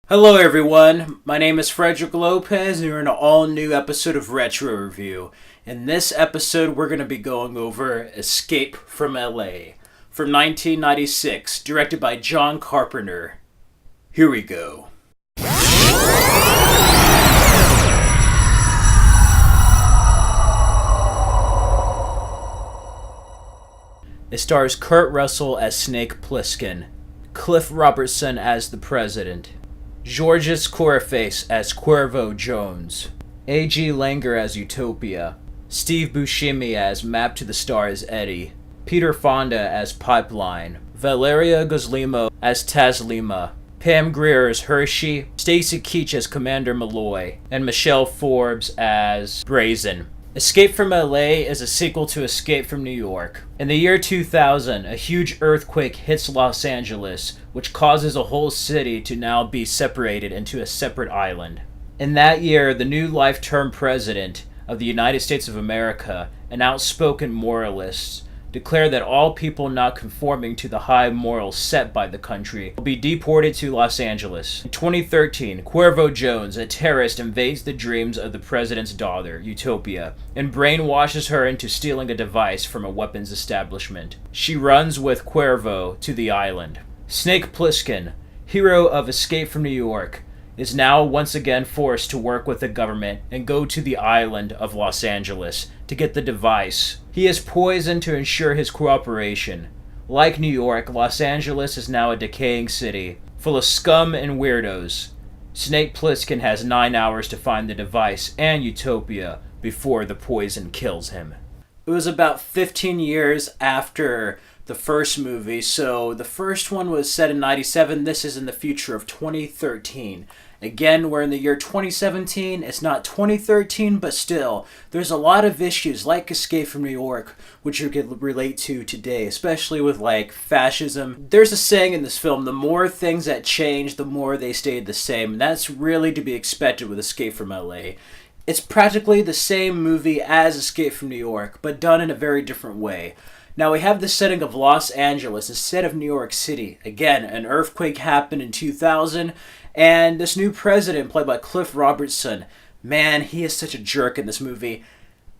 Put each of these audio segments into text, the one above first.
Hello everyone, my name is Frederick Lopez and we're in an all-new episode of Retro Review. In this episode we're going to be going over Escape from L.A. from 1996, directed by John Carpenter. Here we go. It stars Kurt Russell as Snake Plissken, Cliff Robertson as the President, Georges Coreface as Cuervo Jones, A.G. Langer as Utopia, Steve Buscemi as Map to the Stars Eddie, Peter Fonda as Pipeline, Valeria Guzlimo as Taz Lima, Pam Grier as Hershey, Stacy Keach as Commander Malloy, and Michelle Forbes as Brazen. Escape from L.A. is a sequel to Escape from New York. In the year 2000, a huge earthquake hits Los Angeles, which causes a whole city to now be separated into a separate island. In that year, the new life-term president of the United States of America, an outspoken moralist, declared that all people not conforming to the high morals set by the country will be deported to Los Angeles. In 2013, Cuervo Jones, a terrorist, invades the dreams of the president's daughter, Utopia, and brainwashes her into stealing a device from a weapons establishment. She runs with Cuervo to the island. Snake Plissken, hero of Escape from New York, is now once again forced to work with the government and go to the island of Los Angeles to get the device. He is poisoned to ensure his cooperation. Like New York, Los Angeles is now a decaying city, full of scum and weirdos. Snake Plissken has 9 hours to find the device and Utopia before the poison kills him. It was about 15 years after the first movie, so the first one was set in 97, this is in the future of 2013. Again, we're in the year 2017, it's not 2013, but still, there's a lot of issues like Escape from New York, which you could relate to today, especially with like fascism. There's a saying in this film, the more things that change, the more they stayed the same, and that's really to be expected with Escape from L.A. It's practically the same movie as Escape from New York, but done in a very different way. Now we have the setting of Los Angeles instead of New York City. Again, an earthquake happened in 2000, and this new president, played by Cliff Robertson, man, he is such a jerk in this movie.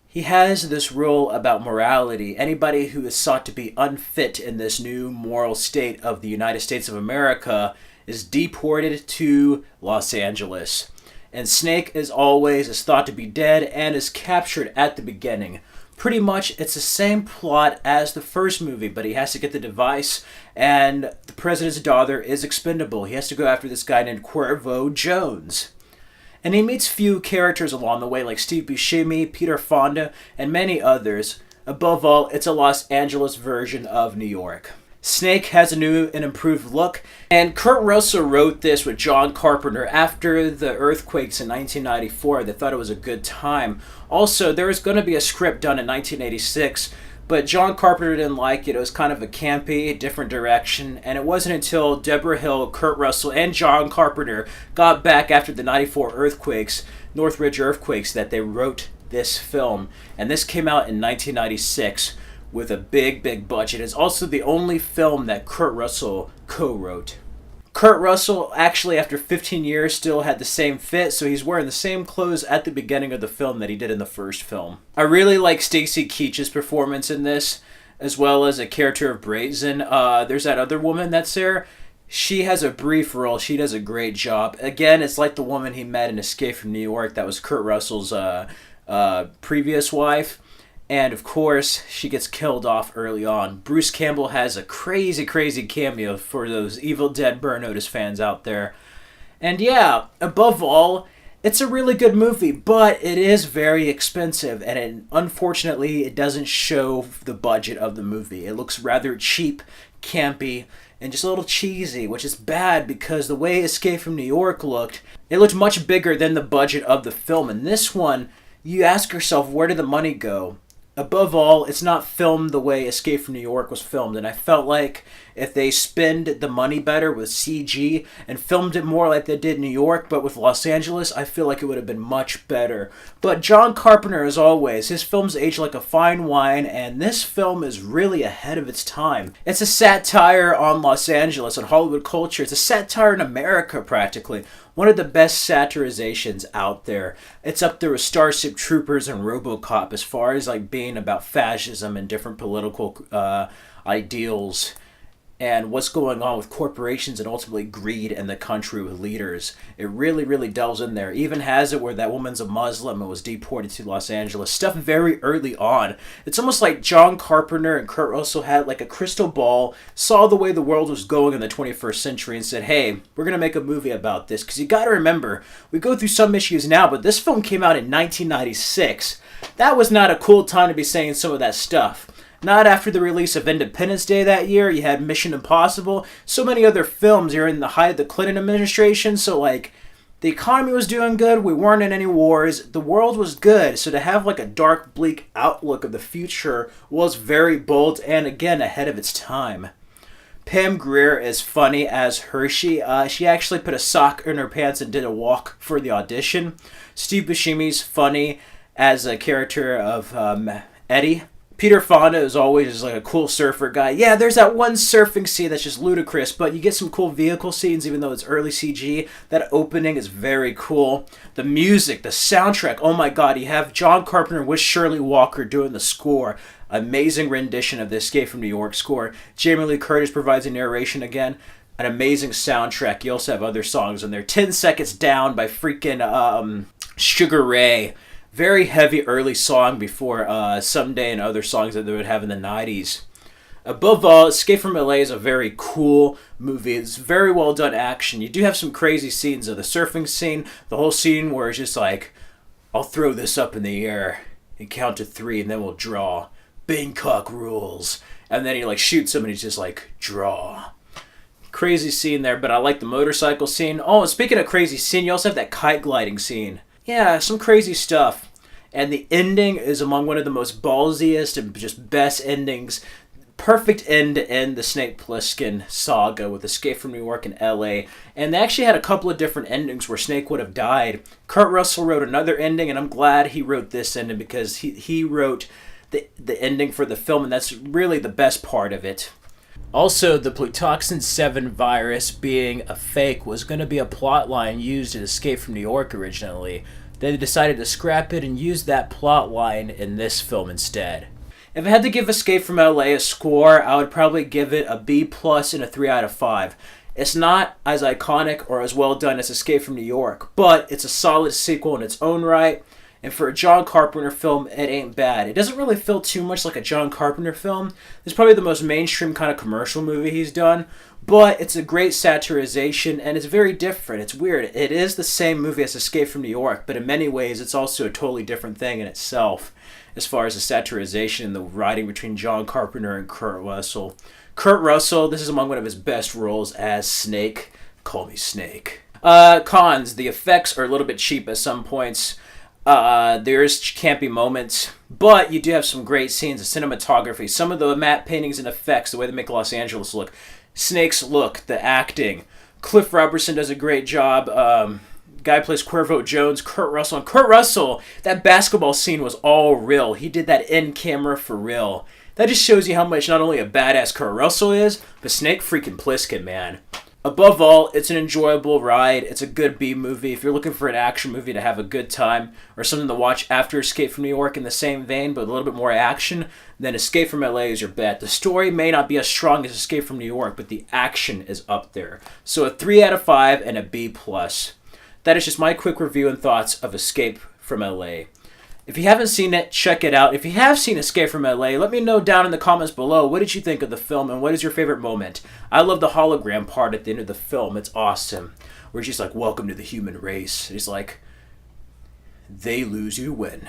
He has this rule about morality. Anybody who is sought to be unfit in this new moral state of the United States of America is deported to Los Angeles. And Snake, as always, is thought to be dead and is captured at the beginning. Pretty much, it's the same plot as the first movie, but he has to get the device, and the president's daughter is expendable. He has to go after this guy named Cuervo Jones. And he meets few characters along the way, like Steve Buscemi, Peter Fonda, and many others. Above all, it's a Los Angeles version of New York. Snake has a new and improved look, and Kurt Russell wrote this with John Carpenter after the earthquakes in 1994. They thought it was a good time. Also, there was going to be a script done in 1986, but John Carpenter didn't like it. It was kind of a campy, different direction, and it wasn't until Deborah Hill, Kurt Russell, and John Carpenter got back after the 94 earthquakes, Northridge earthquakes, that they wrote this film. And this came out in 1996. With a big budget. It's also the only film that Kurt Russell co-wrote. Kurt Russell, actually, after 15 years, still had the same fit, so he's wearing the same clothes at the beginning of the film that he did in the first film. I really like Stacy Keach's performance in this, as well as a character of Brazen. There's that other woman that's there. She has a brief role. She does a great job. Again, it's like the woman he met in Escape from New York. That was Kurt Russell's previous wife. And of course, she gets killed off early on. Bruce Campbell has a crazy cameo for those Evil Dead Burn Notice fans out there. And yeah, above all, it's a really good movie, but it is very expensive, and unfortunately, it doesn't show the budget of the movie. It looks rather cheap, campy, and just a little cheesy, which is bad because the way Escape from New York looked, it looked much bigger than the budget of the film. And this one, you ask yourself, where did the money go? Above all, it's not filmed the way Escape from New York was filmed, and I felt like if they spend the money better with CG and filmed it more like they did New York, but with Los Angeles, I feel like it would have been much better. But John Carpenter, as always, his films age like a fine wine, and this film is really ahead of its time. It's a satire on Los Angeles and Hollywood culture. It's a satire in America, practically. One of the best satirizations out there. It's up there with Starship Troopers and RoboCop as far as like being about fascism and different political ideals and what's going on with corporations and ultimately greed in the country with leaders. It really, really delves in there. Even has it where that woman's a Muslim and was deported to Los Angeles. Stuff very early on. It's almost like John Carpenter and Kurt Russell had like a crystal ball, saw the way the world was going in the 21st century and said, hey, we're going to make a movie about this. Because you got to remember, we go through some issues now, but this film came out in 1996. That was not a cool time to be saying some of that stuff. Not after the release of Independence Day that year. You had Mission Impossible. So many other films. You're in the height of the Clinton administration. So, like, the economy was doing good. We weren't in any wars. The world was good. So to have, like, a dark, bleak outlook of the future was very bold and, again, ahead of its time. Pam Grier is funny as Hershey. She actually put a sock in her pants and did a walk for the audition. Steve Buscemi's funny as a character of Eddie. Peter Fonda is always just like a cool surfer guy. Yeah, there's that one surfing scene that's just ludicrous, but you get some cool vehicle scenes even though it's early CG. That opening is very cool. The music, the soundtrack, oh my god, you have John Carpenter with Shirley Walker doing the score. Amazing rendition of the Escape from New York score. Jamie Lee Curtis provides a narration again. An amazing soundtrack. You also have other songs in there. 10 Seconds Down by freaking Sugar Ray. Very heavy early song before Someday and other songs that they would have in the 90s. Above all, Escape from L.A. is a very cool movie. It's very well done action. You do have some crazy scenes of the surfing scene. The whole scene where it's just like, I'll throw this up in the air and count to 3 and then we'll draw. Bangkok rules. And then he like shoots him and he's just like, draw. Crazy scene there, but I like the motorcycle scene. Oh, and speaking of crazy scene, you also have that kite gliding scene. Yeah, some crazy stuff. And the ending is among one of the most ballsiest and just best endings. Perfect end to end the Snake Plissken saga with Escape from New York and L.A. And they actually had a couple of different endings where Snake would have died. Kurt Russell wrote another ending, and I'm glad he wrote this ending because he wrote the ending for the film, and that's really the best part of it. Also, the Plutoxin 7 virus being a fake was going to be a plot line used in Escape from New York originally. They decided to scrap it and use that plot line in this film instead. If I had to give Escape from L.A. a score, I would probably give it a B+ and a 3 out of 5. It's not as iconic or as well done as Escape from New York, but it's a solid sequel in its own right. And for a John Carpenter film, it ain't bad. It doesn't really feel too much like a John Carpenter film. It's probably the most mainstream kind of commercial movie he's done. But it's a great satirization, and it's very different. It's weird. It is the same movie as Escape from New York, but in many ways, it's also a totally different thing in itself, as far as the satirization and the writing between John Carpenter and Kurt Russell. Kurt Russell, this is among one of his best roles as Snake. Call me Snake. Cons. The effects are a little bit cheap at some points. There's campy moments, but you do have some great scenes of cinematography. Some of the matte paintings and effects, the way they make Los Angeles look. Snake's look, the acting. Cliff Robertson does a great job. Guy plays Cuervo Jones, Kurt Russell. And Kurt Russell, that basketball scene was all real. He did that in camera for real. That just shows you how much not only a badass Kurt Russell is, but Snake freaking Plissken, man. Above all, it's an enjoyable ride. It's a good B movie. If you're looking for an action movie to have a good time or something to watch after Escape from New York in the same vein but a little bit more action, then Escape from L.A. is your bet. The story may not be as strong as Escape from New York, but the action is up there. So a 3 out of 5 and a B+. That is just my quick review and thoughts of Escape from L.A. If you haven't seen it, check it out. If you have seen Escape from L.A., let me know down in the comments below. What did you think of the film and what is your favorite moment? I love the hologram part at the end of the film. It's awesome. Where she's like, welcome to the human race. He's like, they lose, you win.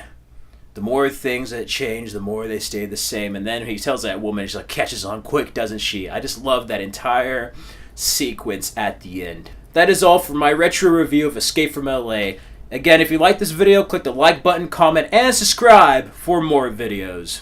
The more things that change, the more they stay the same. And then he tells that woman, she's like, catches on quick, doesn't she? I just love that entire sequence at the end. That is all for my retro review of Escape from L.A. Again, if you like this video, click the like button, comment, and subscribe for more videos.